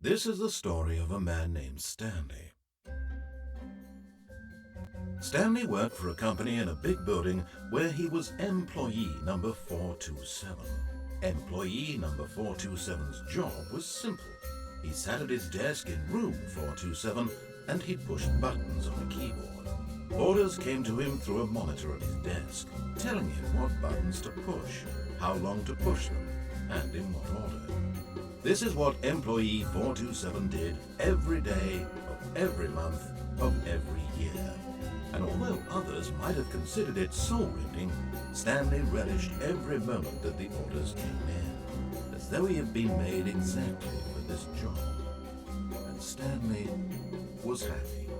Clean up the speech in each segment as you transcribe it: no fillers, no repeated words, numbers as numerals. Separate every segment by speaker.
Speaker 1: This is the story of a man named Stanley. Stanley worked for a company in a big building where he was employee number 427. Employee number 427's job was simple. He sat at his desk in room 427 and he pushed buttons on a keyboard. Orders came to him through a monitor at his desk, telling him what buttons to push, how long to push them, and in what order. This is what employee 427 did every day of every month of every year. And although others might have considered it soul-rending, Stanley relished every moment that the orders came in, as though he had been made exactly for this job. And Stanley was happy.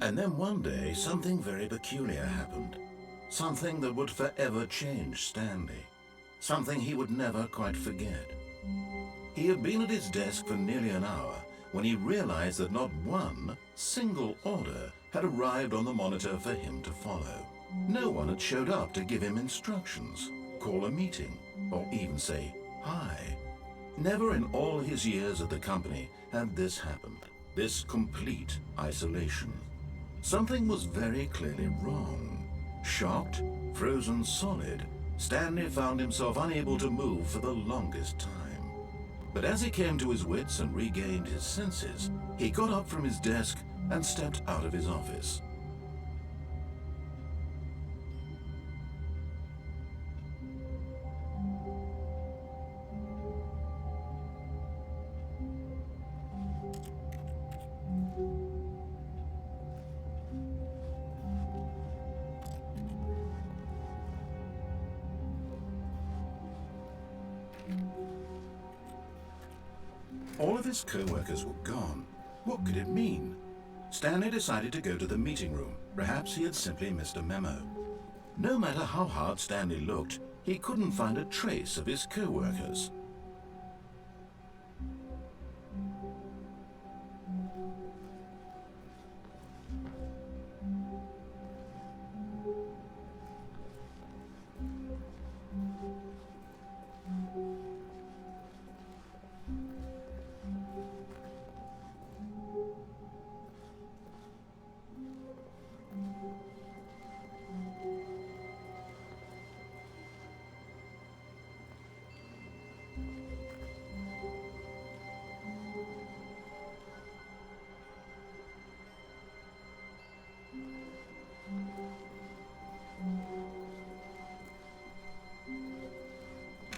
Speaker 1: And then one day, something very peculiar happened. Something that would forever change Stanley. Something he would never quite forget. He had been at his desk for nearly an hour when he realized that not one single order had arrived on the monitor for him to follow. No one had showed up to give him instructions, call a meeting, or even say hi. Never in all his years at the company had this happened, this complete isolation. Something was very clearly wrong. Shocked, frozen solid, Stanley found himself unable to move for the longest time. But as he came to his wits and regained his senses, he got up from his desk and stepped out of his office. All of his co-workers were gone. What could it mean? Stanley decided to go to the meeting room. Perhaps he had simply missed a memo. No matter how hard Stanley looked, he couldn't find a trace of his co-workers.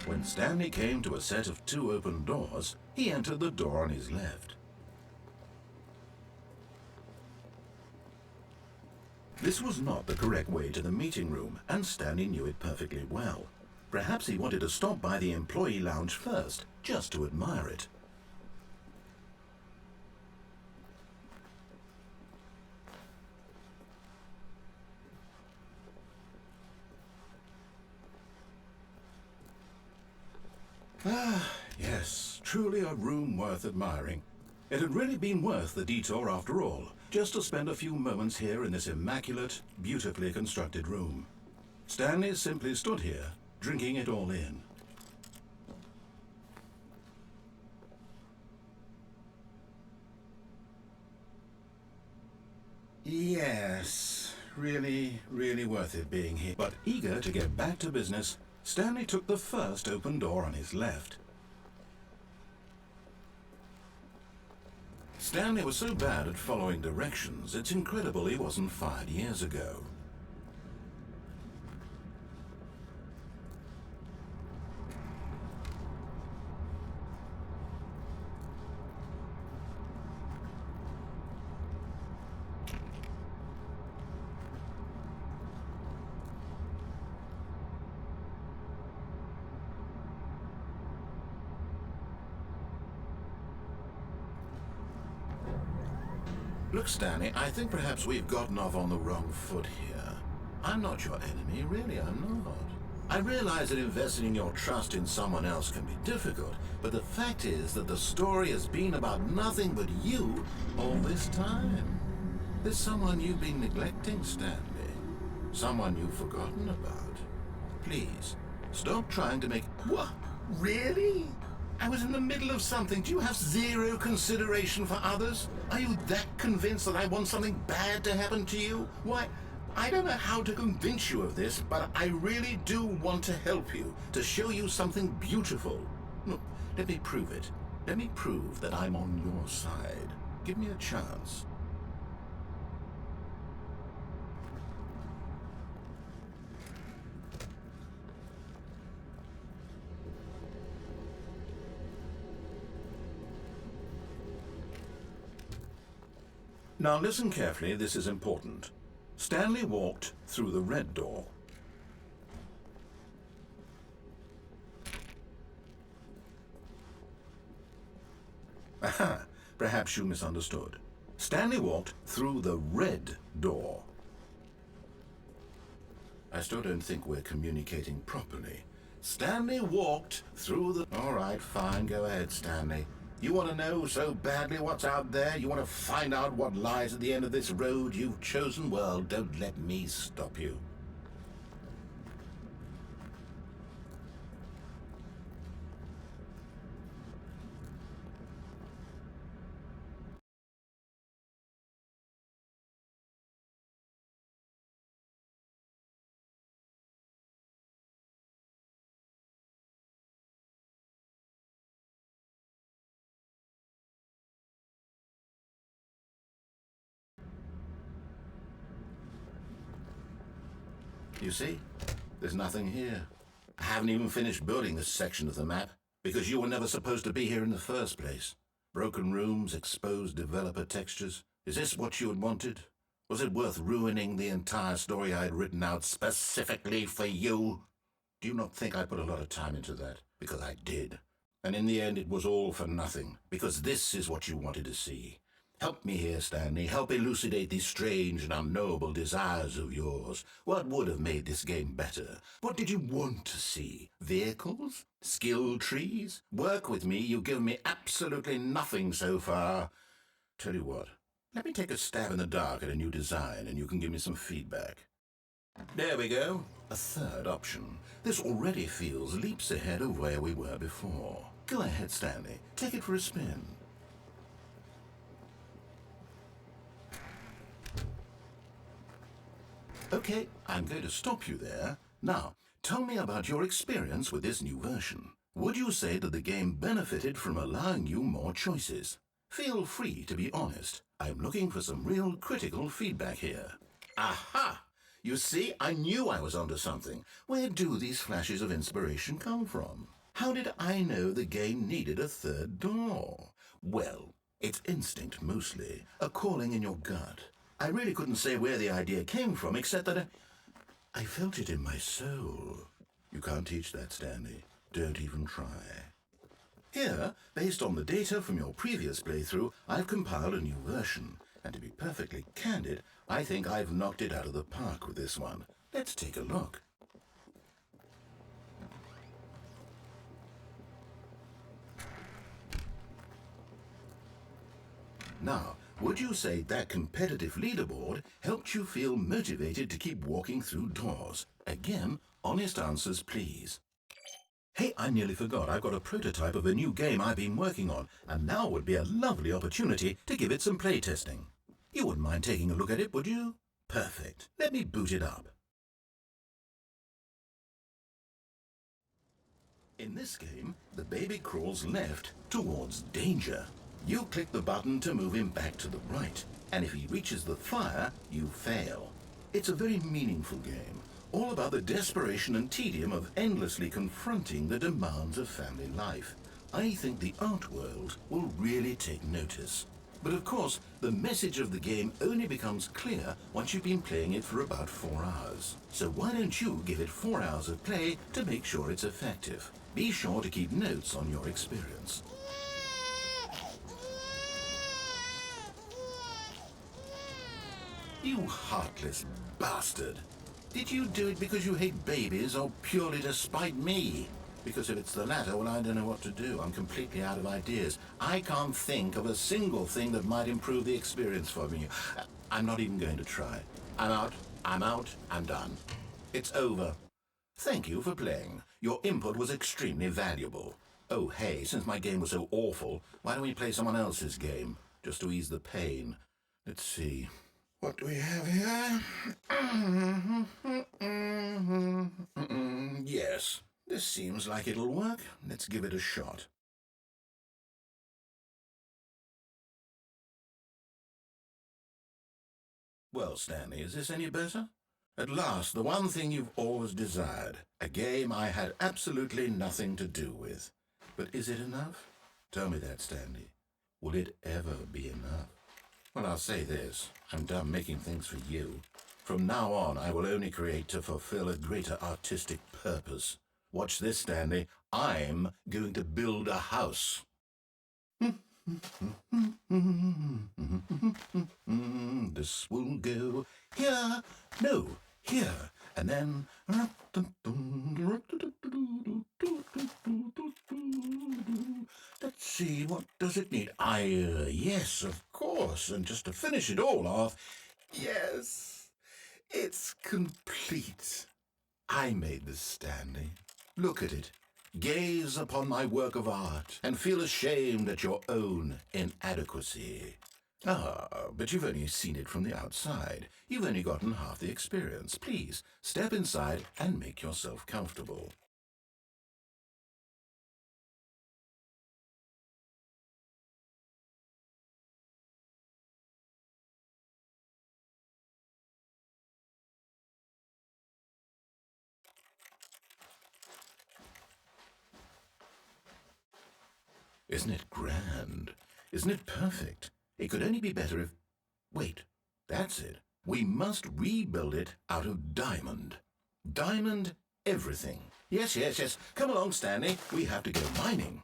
Speaker 1: When Stanley came to a set of 2 open doors, he entered the door on his left. This was not the correct way to the meeting room, and Stanley knew it perfectly well. Perhaps he wanted to stop by the employee lounge first, just to admire it. Ah, yes, truly a room worth admiring. It had really been worth the detour after all, just to spend a few moments here in this immaculate, beautifully constructed room. Stanley simply stood here, drinking it all in. Yes, really worth it being here. But eager to get back to business, Stanley took the first open door on his left. Stanley was so bad at following directions, it's incredible he wasn't fired years ago. Look, Stanley, I think perhaps we've gotten off on the wrong foot here. I'm not your enemy, really, I'm not. I realize that investing your trust in someone else can be difficult, but the fact is that the story has been about nothing but you all this time. There's someone you've been neglecting, Stanley. Someone you've forgotten about. Please, stop trying to make...
Speaker 2: What? Really?
Speaker 1: I was in the middle of something. Do you have zero consideration for others? Are you that convinced that I want something bad to happen to you? Why, I don't know how to convince you of this, but I really do want to help you, to show you something beautiful. Look, let me prove it. Let me prove that I'm on your side. Give me a chance. Now listen carefully, this is important. Stanley walked through the red door. Aha, perhaps you misunderstood. Stanley walked through the red door. I still don't think we're communicating properly. Stanley walked through the... All right, fine, go ahead, Stanley. You want to know so badly what's out there? You want to find out what lies at the end of this road you've chosen? Well, don't let me stop you. You see, there's nothing here. I haven't even finished building this section of the map, because you were never supposed to be here in the first place. Broken rooms, exposed developer textures. Is this what you had wanted? Was it worth ruining the entire story I had written out specifically for you? Do you not think I put a lot of time into that? Because I did. And in the end, it was all for nothing, because this is what you wanted to see. Help me here, Stanley. Help elucidate these strange and unknowable desires of yours. What would have made this game better? What did you want to see? Vehicles? Skill trees? Work with me. You've given me absolutely nothing so far. Tell you what, let me take a stab in the dark at a new design and you can give me some feedback. There we go. A third option. This already feels leaps ahead of where we were before. Go ahead, Stanley. Take it for a spin. Okay, I'm going to stop you there. Now, tell me about your experience with this new version. Would you say that the game benefited from allowing you more choices? Feel free to be honest. I'm looking for some real critical feedback here. Aha! You see, I knew I was onto something. Where do these flashes of inspiration come from? How did I know the game needed a third door? Well, it's instinct mostly, a calling in your gut. I really couldn't say where the idea came from, except that I felt it in my soul. You can't teach that, Stanley. Don't even try. Here, based on the data from your previous playthrough, I've compiled a new version. And to be perfectly candid, I think I've knocked it out of the park with this one. Let's take a look. Now, would you say that competitive leaderboard helped you feel motivated to keep walking through doors? Again, honest answers, please. Hey, I nearly forgot. I've got a prototype of a new game I've been working on, and now would be a lovely opportunity to give it some playtesting. You wouldn't mind taking a look at it, would you? Perfect. Let me boot it up. In this game, the baby crawls left towards danger. You click the button to move him back to the right, and if he reaches the fire, you fail. It's a very meaningful game, all about the desperation and tedium of endlessly confronting the demands of family life. I think the art world will really take notice. But of course, the message of the game only becomes clear once you've been playing it for about 4 hours. So why don't you give it 4 hours of play to make sure it's effective? Be sure to keep notes on your experience. You heartless bastard. Did you do it because you hate babies or purely to spite me? Because if it's the latter, well, I don't know what to do. I'm completely out of ideas. I can't think of a single thing that might improve the experience for me. I'm not even going to try. I'm out, I'm done. It's over. Thank you for playing. Your input was extremely valuable. Oh, hey, since my game was so awful, why don't we play someone else's game, just to ease the pain? Let's see. What do we have here? Yes, this seems like it'll work. Let's give it a shot. Well, Stanley, is this any better? At last, the one thing you've always desired. A game I had absolutely nothing to do with. But is it enough? Tell me that, Stanley. Will it ever be enough? Well, I'll say this. I'm done making things for you. From now on, I will only create to fulfill a greater artistic purpose. Watch this, Stanley. I'm going to build a house. This will go here, no, here, and then. Let's see, what does it need? Yes, of course, and just to finish it all off, yes, it's complete. I made this, Stanley. Look at it. Gaze upon my work of art and feel ashamed at your own inadequacy. Ah, but you've only seen it from the outside. You've only gotten half the experience. Please, step inside and make yourself comfortable. Isn't it grand? Isn't it perfect? It could only be better if... Wait, that's it. We must rebuild it out of diamond. Diamond everything. Yes, yes, yes. Come along, Stanley. We have to go mining.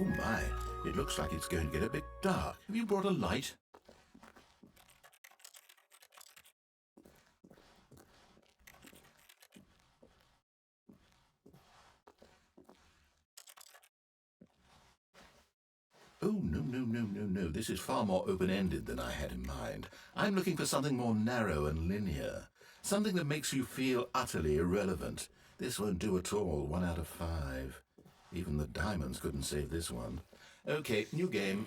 Speaker 1: Oh my, it looks like it's going to get a bit dark. Have you brought a light? Oh, no, no, no, no, no. This is far more open-ended than I had in mind. I'm looking for something more narrow and linear. Something that makes you feel utterly irrelevant. This won't do at all. 1 out of 5. Even the diamonds couldn't save this one. Okay, new game.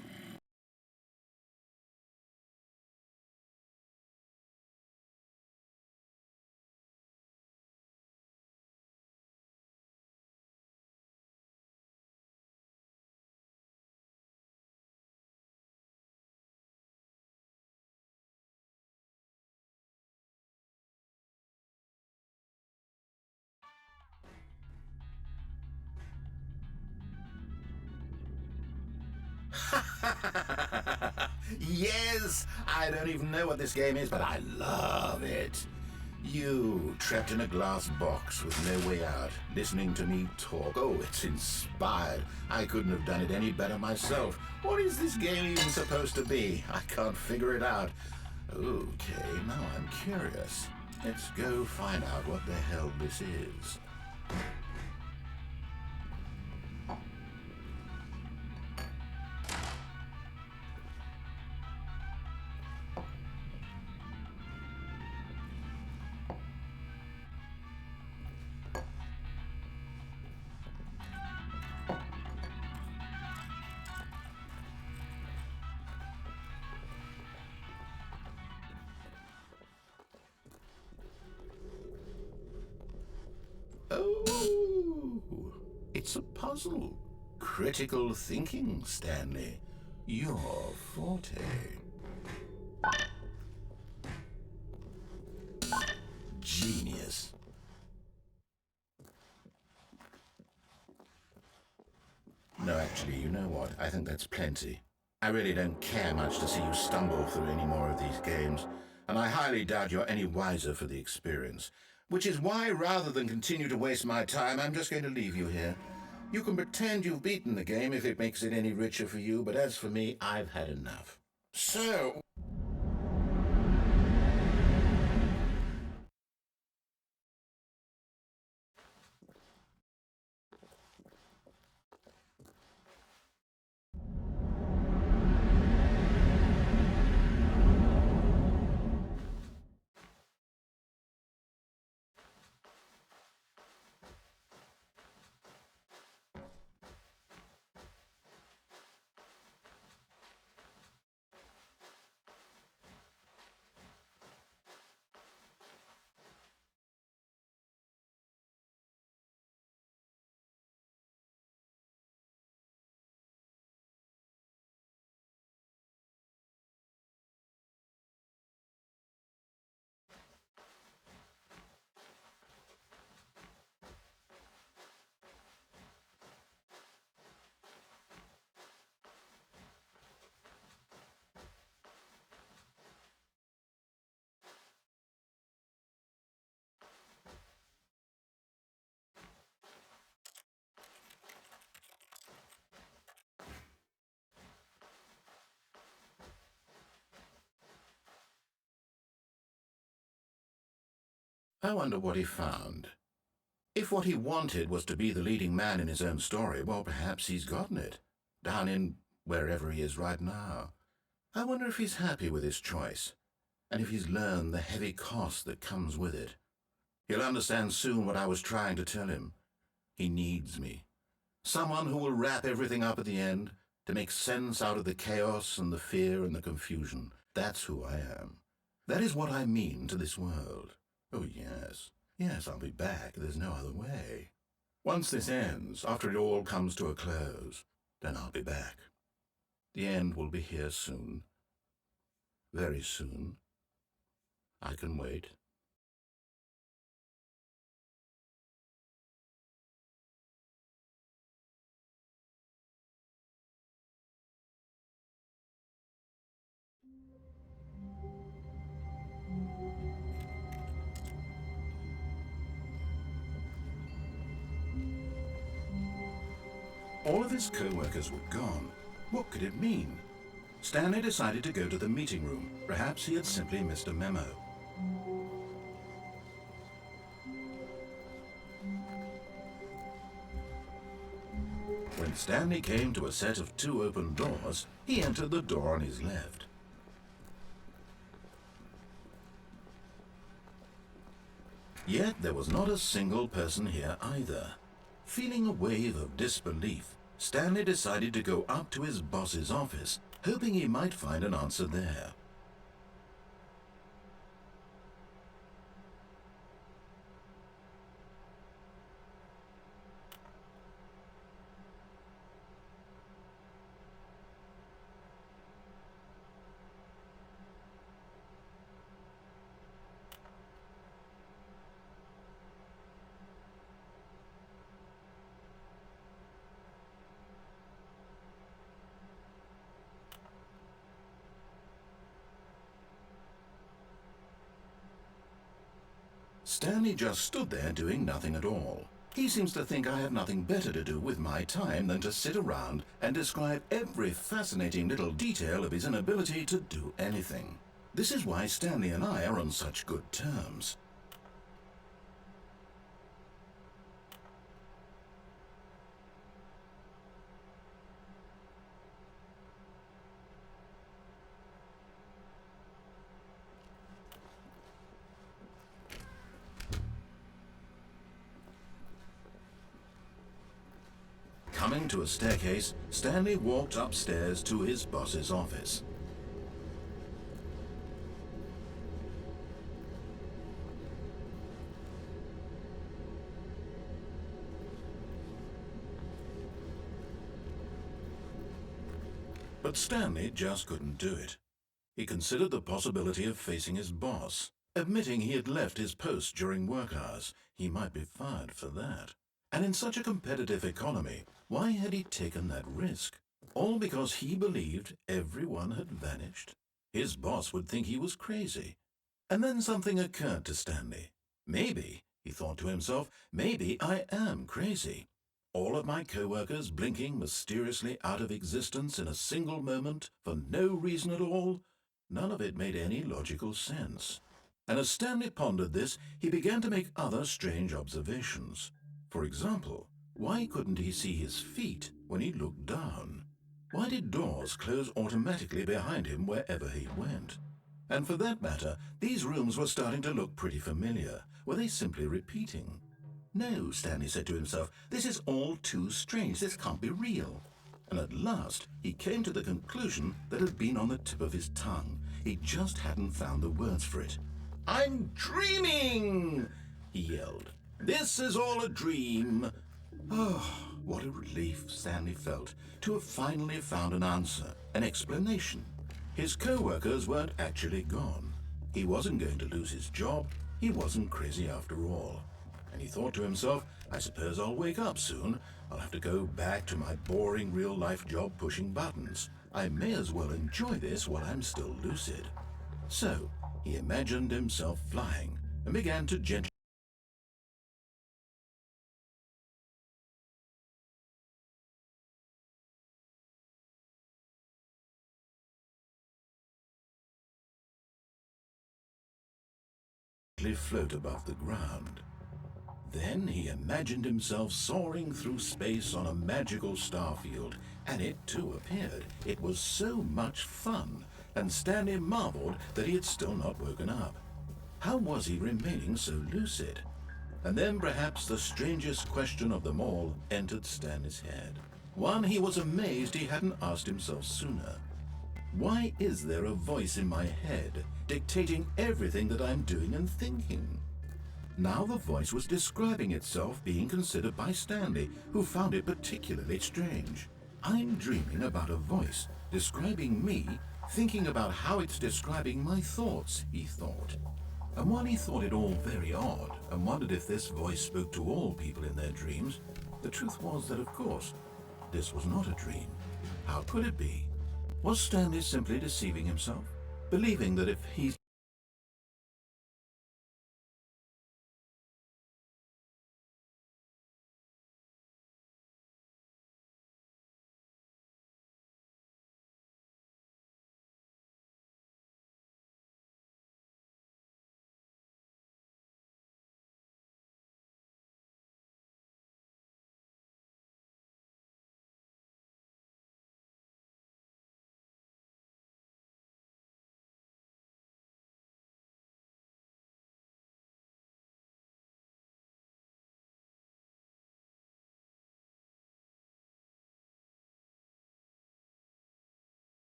Speaker 1: Yes! I don't even know what this game is, but I love it. You, trapped in a glass box with no way out, listening to me talk. Oh, it's inspired. I couldn't have done it any better myself. What is this game even supposed to be? I can't figure it out. Okay, now I'm curious. Let's go find out what the hell this is. Oh, it's a puzzle. Critical thinking, Stanley. Your forte. Genius. No, actually, you know what? I think that's plenty. I really don't care much to see you stumble through any more of these games, and I highly doubt you're any wiser for the experience. Which is why, rather than continue to waste my time, I'm just going to leave you here. You can pretend you've beaten the game if it makes it any richer for you, but as for me, I've had enough. So... I wonder what he found. If what he wanted was to be the leading man in his own story, well, perhaps he's gotten it. Down in wherever he is right now. I wonder if he's happy with his choice, and if he's learned the heavy cost that comes with it. He'll understand soon what I was trying to tell him. He needs me. Someone who will wrap everything up at the end, to make sense out of the chaos and the fear and the confusion. That's who I am. That is what I mean to this world. Oh, yes. Yes, I'll be back. There's no other way. Once this ends, after it all comes to a close, then I'll be back. The end will be here soon. Very soon. I can wait. All of his co-workers were gone. What could it mean? Stanley decided to go to the meeting room. Perhaps he had simply missed a memo. When Stanley came to a set of 2 open doors, he entered the door on his left. Yet there was not a single person here either. Feeling a wave of disbelief, Stanley decided to go up to his boss's office, hoping he might find an answer there. Stanley just stood there doing nothing at all. He seems to think I have nothing better to do with my time than to sit around and describe every fascinating little detail of his inability to do anything. This is why Stanley and I are on such good terms. Coming to a staircase, Stanley walked upstairs to his boss's office. But Stanley just couldn't do it. He considered the possibility of facing his boss. Admitting he had left his post during work hours, he might be fired for that. And in such a competitive economy, why had he taken that risk? All because he believed everyone had vanished. His boss would think he was crazy. And then something occurred to Stanley. Maybe, he thought to himself, maybe I am crazy. All of my co-workers blinking mysteriously out of existence in a single moment for no reason at all. None of it made any logical sense. And as Stanley pondered this, he began to make other strange observations. For example, why couldn't he see his feet when he looked down? Why did doors close automatically behind him wherever he went? And for that matter, these rooms were starting to look pretty familiar. Were they simply repeating? No, Stanley said to himself, this is all too strange. This can't be real. And at last, he came to the conclusion that had been on the tip of his tongue. He just hadn't found the words for it. I'm dreaming, he yelled. This is all a dream. Oh, what a relief Stanley felt to have finally found an answer, an explanation. His co-workers weren't actually gone. He wasn't going to lose his job. He wasn't crazy after all. And he thought to himself, I suppose I'll wake up soon. I'll have to go back to my boring real-life job pushing buttons. I may as well enjoy this while I'm still lucid. So, he imagined himself flying and began to gently float above the ground. Then he imagined himself soaring through space on a magical starfield, and it too appeared. It was so much fun, and Stanley marveled that he had still not woken up. How was he remaining so lucid? And then perhaps the strangest question of them all entered Stanley's head. One he was amazed he hadn't asked himself sooner. Why is there a voice in my head dictating everything that I'm doing and thinking? Now the voice was describing itself being considered by Stanley, who found it particularly strange. I'm dreaming about a voice describing me, thinking about how it's describing my thoughts, he thought. And while he thought it all very odd and wondered if this voice spoke to all people in their dreams, the truth was that, of course, this was not a dream. How could it be? Was Stanley simply deceiving himself, believing that if he's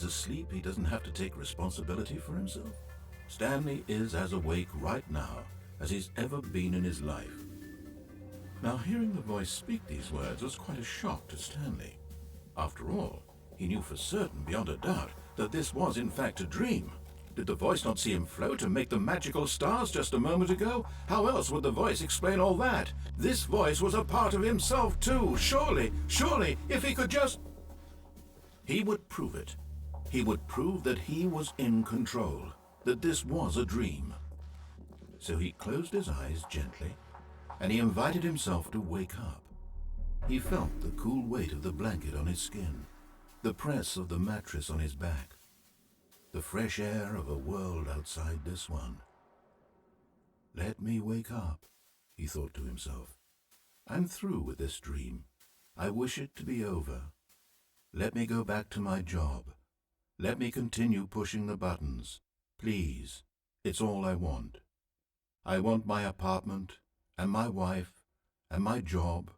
Speaker 1: asleep, he doesn't have to take responsibility for himself? Stanley is as awake right now as he's ever been in his life. Now, hearing the voice speak these words was quite a shock to Stanley. After all, he knew for certain, beyond a doubt, that this was in fact a dream. Did the voice not see him float and make the magical stars just a moment ago? How else would the voice explain all that? This voice was a part of himself too. Surely, if he could just... He would prove it. He would prove that he was in control, that this was a dream. So he closed his eyes gently, and he invited himself to wake up. He felt the cool weight of the blanket on his skin, the press of the mattress on his back, the fresh air of a world outside this one. Let me wake up, he thought to himself. I'm through with this dream. I wish it to be over. Let me go back to my job. Let me continue pushing the buttons. Please, it's all I want. I want my apartment, and my wife, and my job.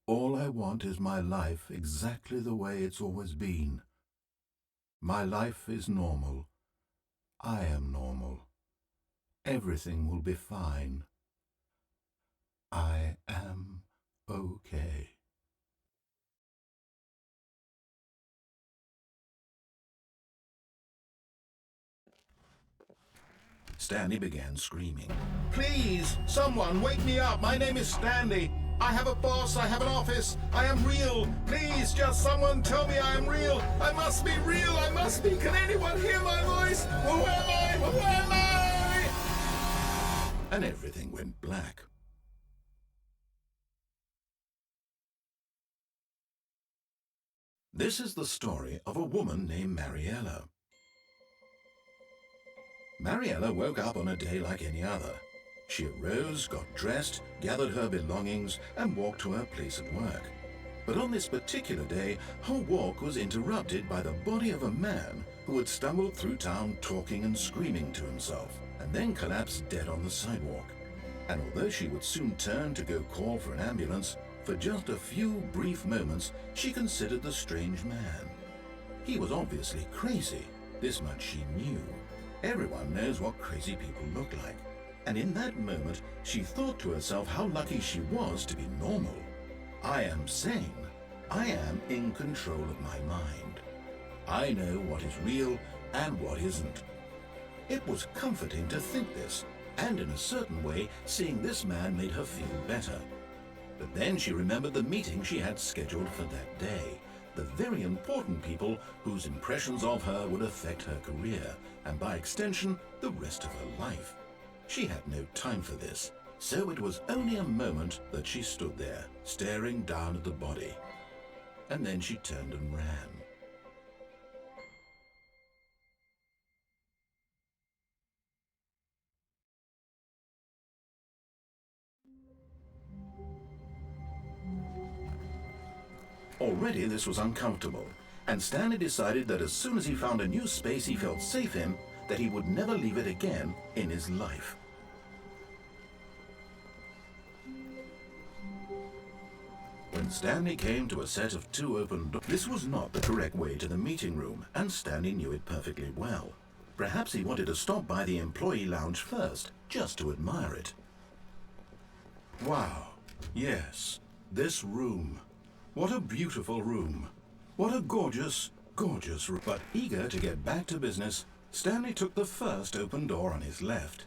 Speaker 1: All I want is my life exactly the way it's always been. My life is normal. I am normal. Everything will be fine. I am okay. Stanley began screaming. Please, someone wake me up. My name is Stanley.
Speaker 2: I have a boss, I have an office, I am real. Please, just someone tell me I am real. I must be real, I must be. Can anyone hear my voice? Who am I? Who am I?
Speaker 1: And everything went black. This is the story of a woman named Mariella. Mariella woke up on a day like any other. She arose, got dressed, gathered her belongings, and walked to her place of work. But on this particular day, her walk was interrupted by the body of a man who had stumbled through town talking and screaming to himself, and then collapsed dead on the sidewalk. And although she would soon turn to go call for an ambulance, for just a few brief moments she considered the strange man. He was obviously crazy, this much she knew. Everyone knows what crazy people look like. And in that moment, she thought to herself how lucky she was to be normal. I am sane. I am in control of my mind. I know what is real and what isn't. It was comforting to think this, and in a certain way, seeing this man made her feel better. But then she remembered the meeting she had scheduled for that day, the very important people whose impressions of her would affect her career, and by extension, the rest of her life. She had no time for this, so it was only a moment that she stood there, staring down at the body. And then she turned and ran. Already this was uncomfortable, and Stanley decided that as soon as he found a new space he felt safe in, that he would never leave it again in his life. When Stanley came to a set of 2 open doors, this was not the correct way to the meeting room, and Stanley knew it perfectly well. Perhaps he wanted to stop by the employee lounge first, just to admire it. Wow, yes, this room. What a beautiful room. What a gorgeous, gorgeous room. But eager to get back to business, Stanley took the first open door on his left.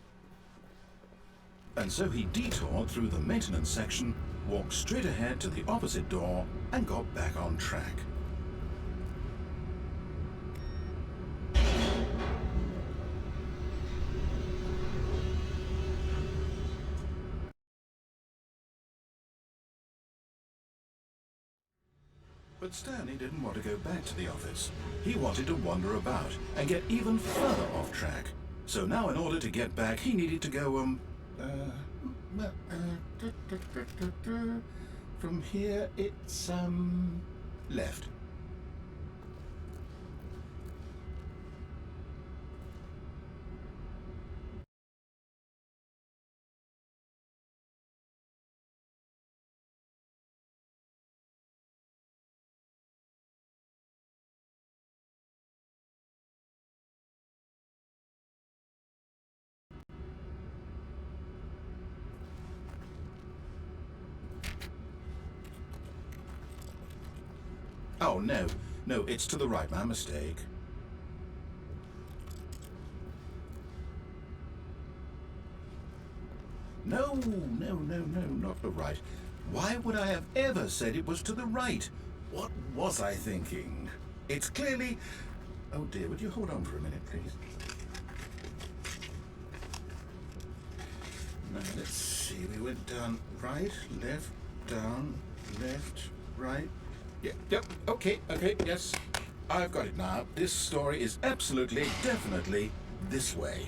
Speaker 1: And so he detoured through the maintenance section, walked straight ahead to the opposite door, and got back on track. But Stanley didn't want to go back to the office. He wanted to wander about and get even further off track. So now in order to get back, he needed to go, from here it's, left. Oh, no, it's to the right, my mistake. No, not the right. Why would I have ever said it was to the right? What was I thinking? It's clearly... Oh dear, would you hold on for a minute, please? Now, let's see, we went down right, left, down, left, right. Yep, okay, yes. I've got it now. This story is absolutely, definitely this way.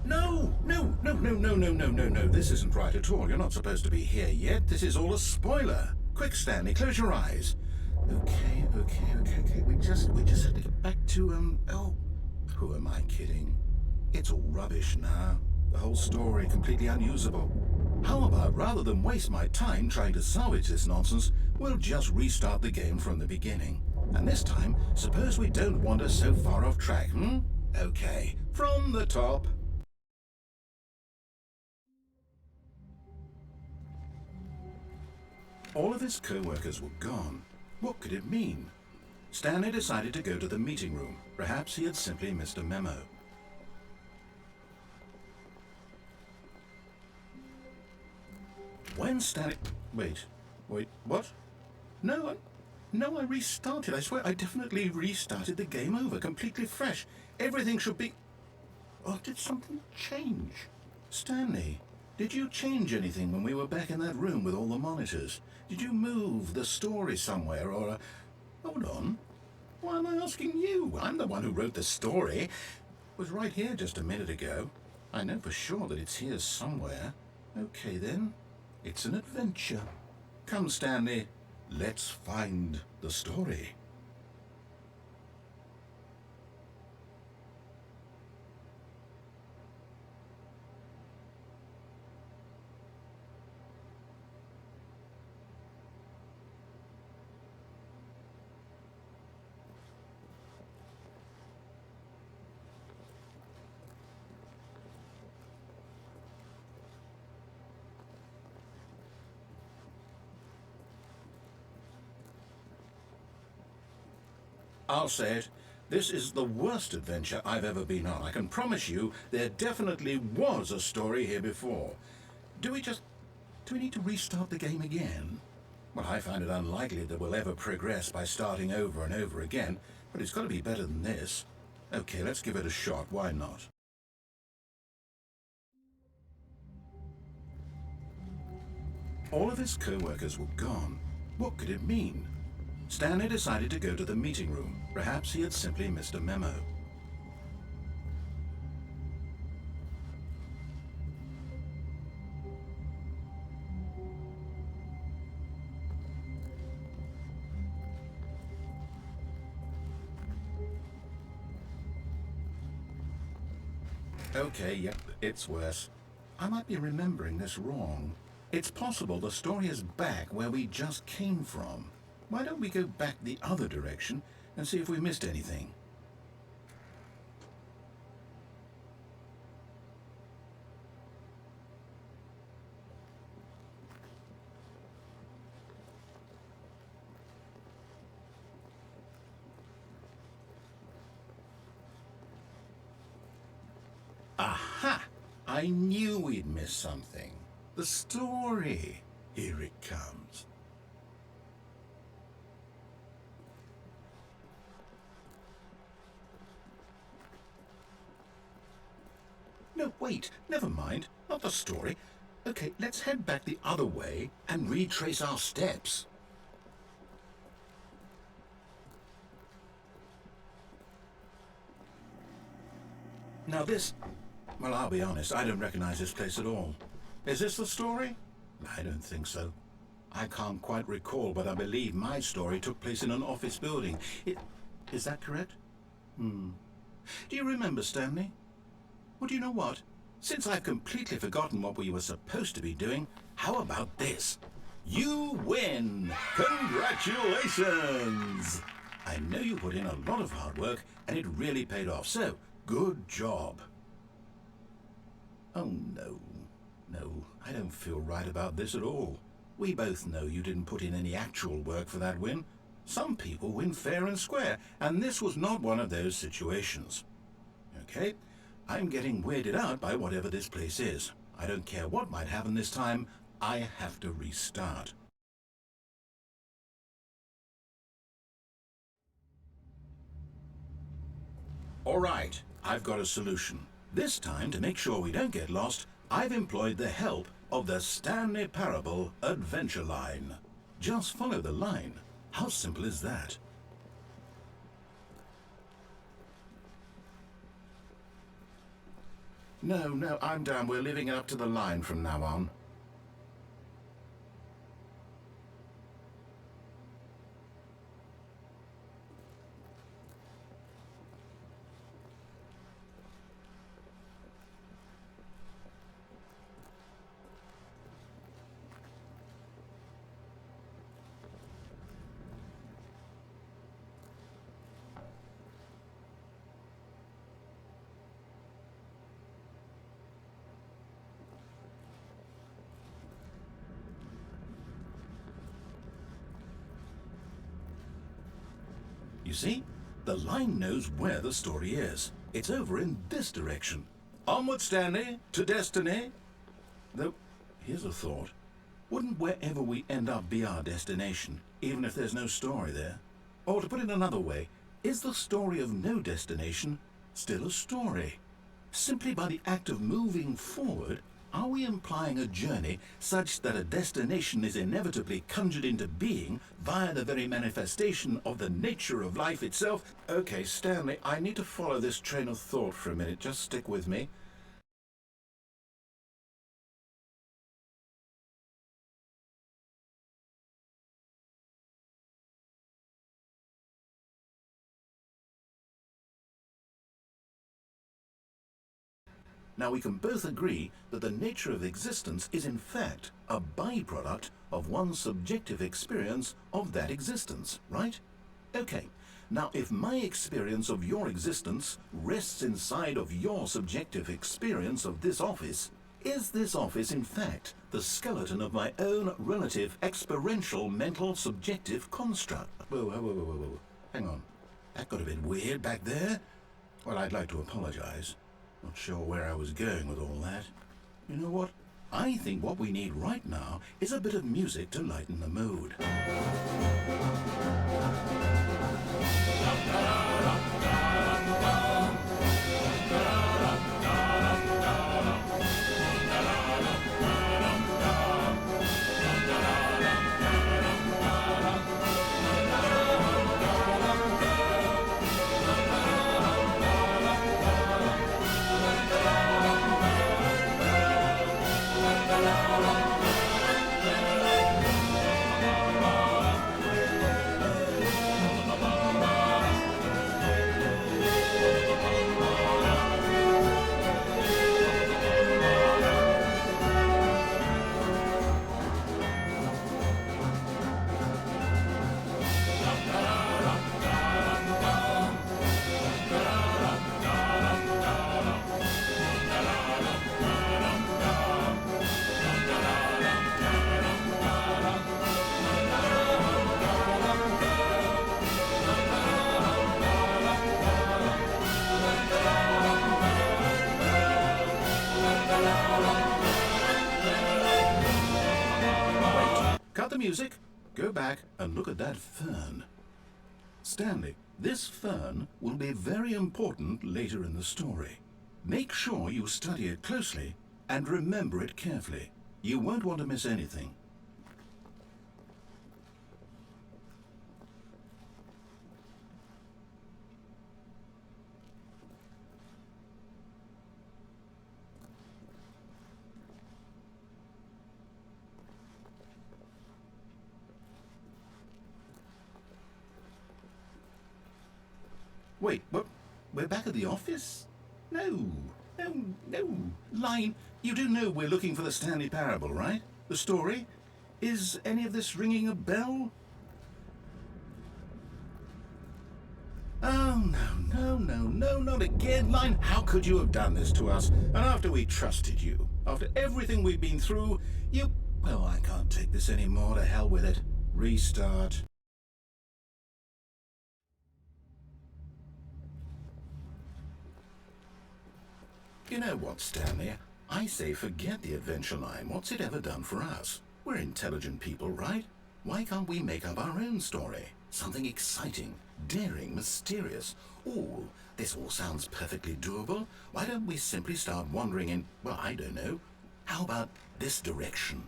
Speaker 1: No, this isn't right at all. You're not supposed to be here yet. This is all a spoiler. Quick, Stanley, close your eyes. Okay. We just have to get back to, oh, who am I kidding? It's all rubbish now. The whole story completely unusable. How about, rather than waste my time trying to salvage this nonsense, we'll just restart the game from the beginning. And this time, suppose we don't wander so far off track, Okay, from the top. All of his co-workers were gone. What could it mean? Stanley decided to go to the meeting room. Perhaps he had simply missed a memo. When Stanley... Wait, what? No, I restarted. I swear, I definitely restarted the game over, completely fresh. Everything should be... Oh, did something change? Stanley, did you change anything when we were back in that room with all the monitors? Did you move the story somewhere, or... Hold on. Why am I asking you? I'm the one who wrote the story. It was right here just a minute ago. I know for sure that it's here somewhere. Okay, then. It's an adventure. Come, Stanley. Let's find the story. I'll say it. This is the worst adventure I've ever been on. I can promise you there definitely was a story here before. Do we need to restart the game again? Well, I find it unlikely that we'll ever progress by starting over and over again, but it's got to be better than this. Okay, let's give it a shot. Why not? All of his co-workers were gone. What could it mean? Stanley decided to go to the meeting room. Perhaps he had simply missed a memo. Okay, yep, it's worse. I might be remembering this wrong. It's possible the story is back where we just came from. Why don't we go back the other direction and see if we missed anything? Aha! I knew we'd missed something. The story. Here it comes. No, wait, never mind. Not the story. Okay, let's head back the other way and retrace our steps. Now this... Well, I'll be honest, I don't recognize this place at all. Is this the story? I don't think so. I can't quite recall, but I believe my story took place in an office building. Is that correct? Do you remember, Stanley? Well, do you know what? Since I've completely forgotten what we were supposed to be doing, how about this? You win! Congratulations! I know you put in a lot of hard work, and it really paid off, so good job. Oh, no. No, I don't feel right about this at all. We both know you didn't put in any actual work for that win. Some people win fair and square, and this was not one of those situations. Okay? I'm getting weirded out by whatever this place is. I don't care what might happen this time. I have to restart. All right, I've got a solution. This time, to make sure we don't get lost, I've employed the help of the Stanley Parable adventure line. Just follow the line. How simple is that? No, I'm down. We're leaving it up to the line from now on. You see, the line knows where the story is. It's over in this direction. Onward, Stanley, to destiny. Though, here's a thought. Wouldn't wherever we end up be our destination, even if there's no story there? Or to put it another way, is the story of no destination still a story? Simply by the act of moving forward, are we implying a journey such that a destination is inevitably conjured into being via the very manifestation of the nature of life itself? Okay, Stanley, I need to follow this train of thought for a minute. Just stick with me. Now we can both agree that the nature of existence is in fact a byproduct of one's subjective experience of that existence, right? Okay, now if my experience of your existence rests inside of your subjective experience of this office, is this office in fact the skeleton of my own relative experiential mental subjective construct? Whoa. Hang on. That got a bit weird back there. Well, I'd like to apologize. Not sure where I was going with all that. You know what? I think what we need right now is a bit of music to lighten the mood. Cut the music, go back and look at that fern. Stanley, this fern will be very important later in the story. Make sure you study it closely and remember it carefully. You won't want to miss anything. Wait, what? We're back at the office? No. Line, you do know we're looking for the Stanley Parable, right? The story? Is any of this ringing a bell? Oh, no, not again, Line. How could you have done this to us? And after we trusted you, after everything we've been through, you... Well, I can't take this anymore. To hell with it. Restart. You know what, Stanley? I say forget the adventure line. What's it ever done for us? We're intelligent people, right? Why can't we make up our own story? Something exciting, daring, mysterious. Ooh, this all sounds perfectly doable. Why don't we simply start wandering in, well, I don't know. How about this direction?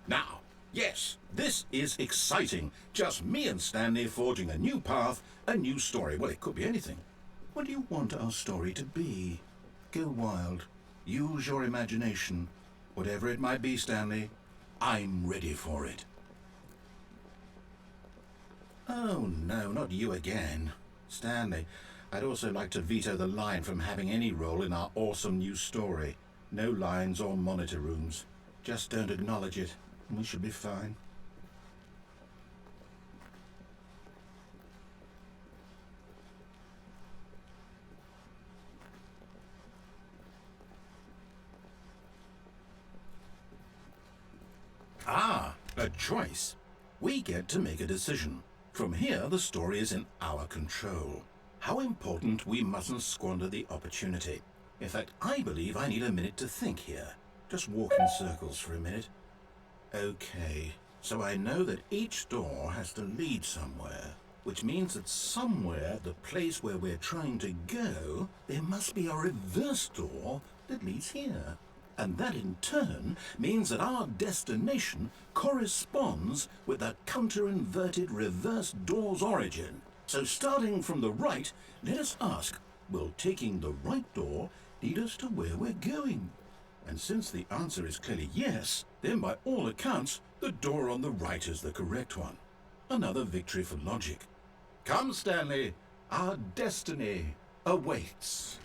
Speaker 1: Now, yes, this is exciting. Just me and Stanley forging a new path, a new story. Well, it could be anything. What do you want our story to be? Go wild. Use your imagination. Whatever it might be, Stanley, I'm ready for it. Oh, no, not you again. Stanley, I'd also like to veto the line from having any role in our awesome new story. No lines or monitor rooms. Just don't acknowledge it. We should be fine. choice. We get to make a decision. From here, the story is in our control. How important we mustn't squander the opportunity. In fact, I believe I need a minute to think here. Just walk in circles for a minute. Okay, so I know that each door has to lead somewhere, which means that somewhere, the place where we're trying to go, there must be a reverse door that leads here. And that in turn means that our destination corresponds with the counter-inverted reverse door's origin. So starting from the right, let us ask, will taking the right door lead us to where we're going? And since the answer is clearly yes, then by all accounts, the door on the right is the correct one. Another victory for logic. Come, Stanley, our destiny awaits.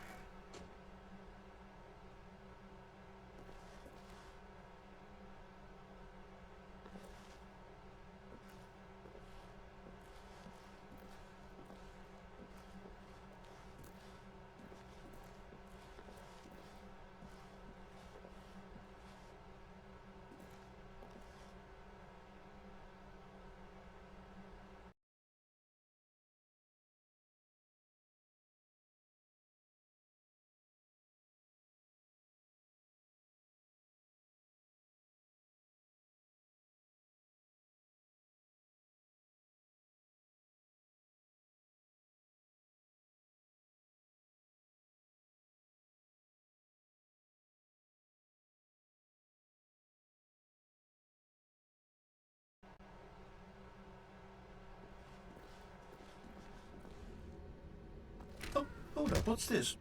Speaker 1: Oh, hold up, what's this?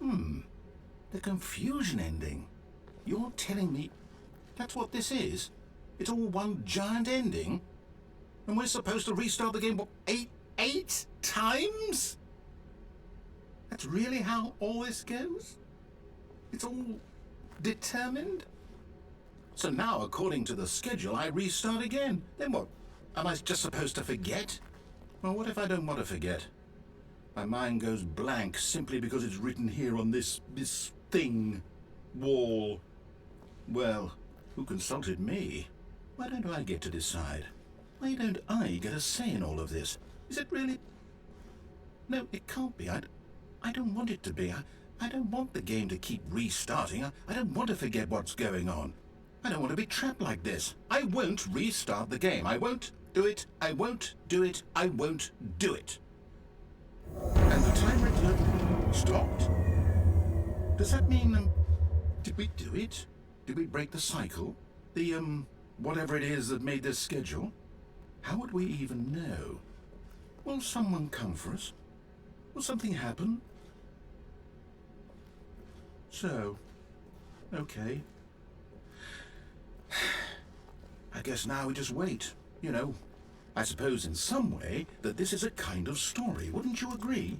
Speaker 1: The confusion ending. You're telling me that's what this is? It's all one giant ending? And we're supposed to restart the game, what, eight times? That's really how all this goes? It's all determined? So now, according to the schedule, I restart again. Then what? Am I just supposed to forget? Well, what if I don't want to forget? My mind goes blank simply because it's written here on this thing, wall. Well, who consulted me? Why don't I get to decide? Why don't I get a say in all of this? Is it really? No, it can't be. I don't want it to be. I don't want the game to keep restarting. I don't want to forget what's going on. I don't want to be trapped like this. I won't restart the game. I won't do it. I won't do it. I won't do it. And the timer stopped. Does that mean, did we do it? Did we break the cycle? The, whatever it is that made this schedule? How would we even know? Will someone come for us? Will something happen? So, okay. I guess now we just wait, you know. I suppose in some way that this is a kind of story, wouldn't you agree?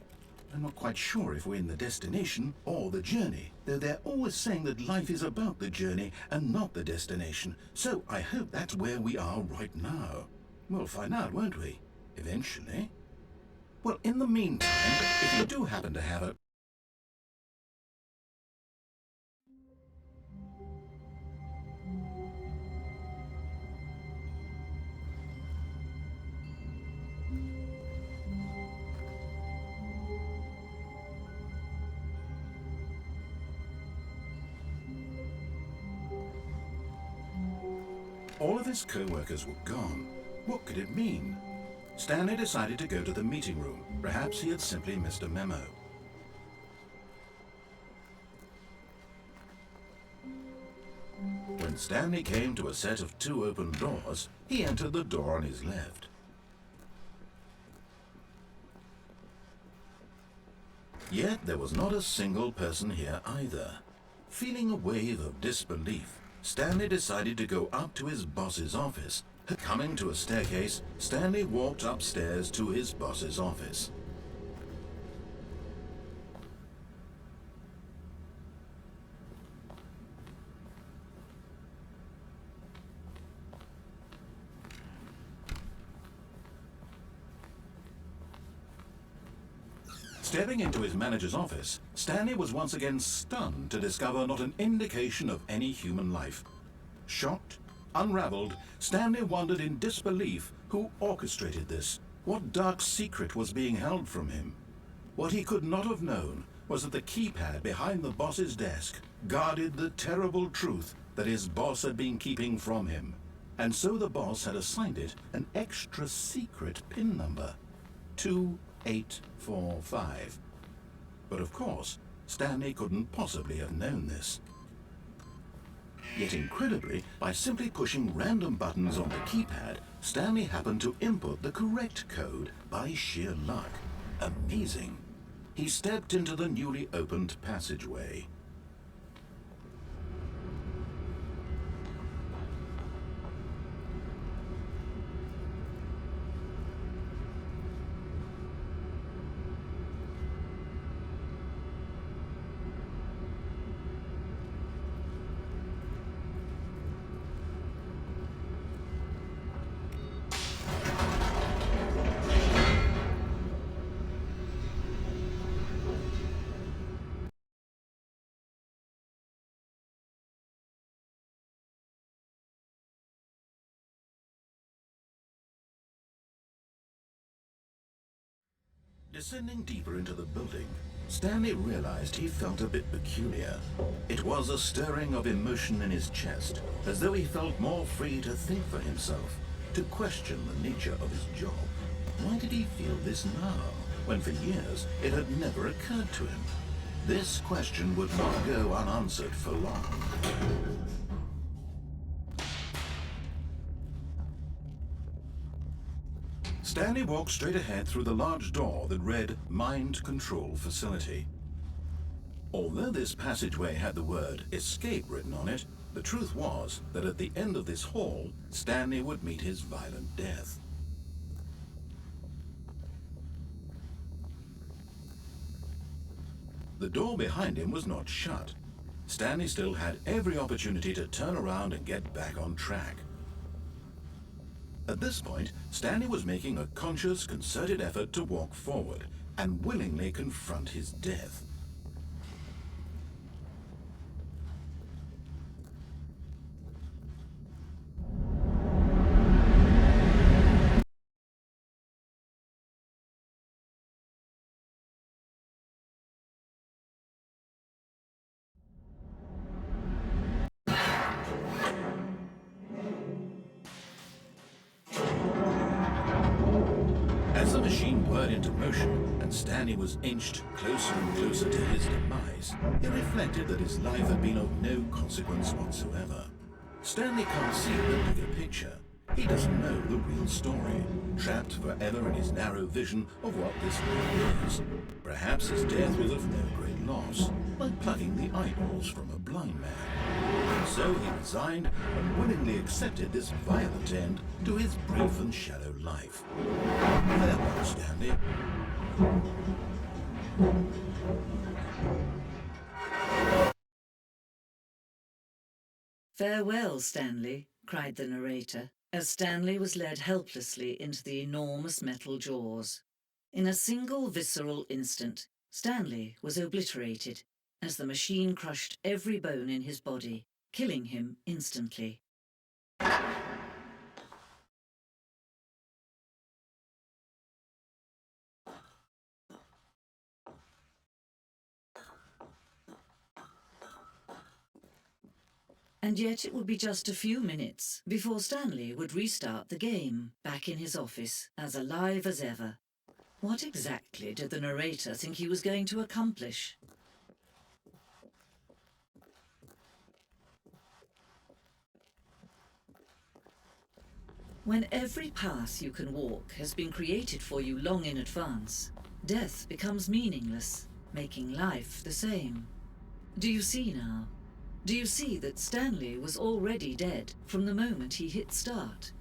Speaker 1: I'm not quite sure if we're in the destination or the journey, though they're always saying that life is about the journey and not the destination. So I hope that's where we are right now. We'll find out, won't we? Eventually. Well, in the meantime, if you do happen to have a... All of his co-workers were gone. What could it mean? Stanley decided to go to the meeting room. Perhaps he had simply missed a memo. When Stanley came to a set of 2 open doors, he entered the door on his left. Yet there was not a single person here either. Feeling a wave of disbelief, Stanley decided to go up to his boss's office. Coming to a staircase, Stanley walked upstairs to his boss's office. Stepping into his manager's office, Stanley was once again stunned to discover not an indication of any human life. Shocked, Unraveled, Stanley wondered in disbelief who orchestrated this. What dark secret was being held from him? What he could not have known was that the keypad behind the boss's desk guarded the terrible truth that his boss had been keeping from him. And so the boss had assigned it an extra secret PIN number, 2845. But of course, Stanley couldn't possibly have known this. Yet incredibly, by simply pushing random buttons on the keypad, Stanley happened to input the correct code by sheer luck. Amazing. He stepped into the newly opened passageway. Descending deeper into the building, Stanley realized he felt a bit peculiar. It was a stirring of emotion in his chest, as though he felt more free to think for himself, to question the nature of his job. Why did he feel this now, when for years it had never occurred to him? This question would not go unanswered for long. Stanley walked straight ahead through the large door that read Mind Control Facility. Although this passageway had the word Escape written on it, the truth was that at the end of this hall, Stanley would meet his violent death. The door behind him was not shut. Stanley still had every opportunity to turn around and get back on track. At this point, Stanley was making a conscious, concerted effort to walk forward and willingly confront his death. As the machine whirred into motion and Stanley was inched closer and closer to his demise, he reflected that his life had been of no consequence whatsoever. Stanley can't see the bigger picture. He doesn't know the real story, trapped forever in his narrow vision of what this world is. Perhaps his death was of no great loss, like plucking the eyeballs from a blind man. And so he resigned and willingly accepted this violent end to his brief and shallow life. Farewell, Stanley.
Speaker 3: "Farewell, Stanley," cried the narrator, as Stanley was led helplessly into the enormous metal jaws. In a single visceral instant, Stanley was obliterated as the machine crushed every bone in his body, killing him instantly. And yet it would be just a few minutes before Stanley would restart the game, back in his office, as alive as ever. What exactly did the narrator think he was going to accomplish? When every path you can walk has been created for you long in advance, death becomes meaningless, making life the same. Do you see now? Do you see that Stanley was already dead from the moment he hit start?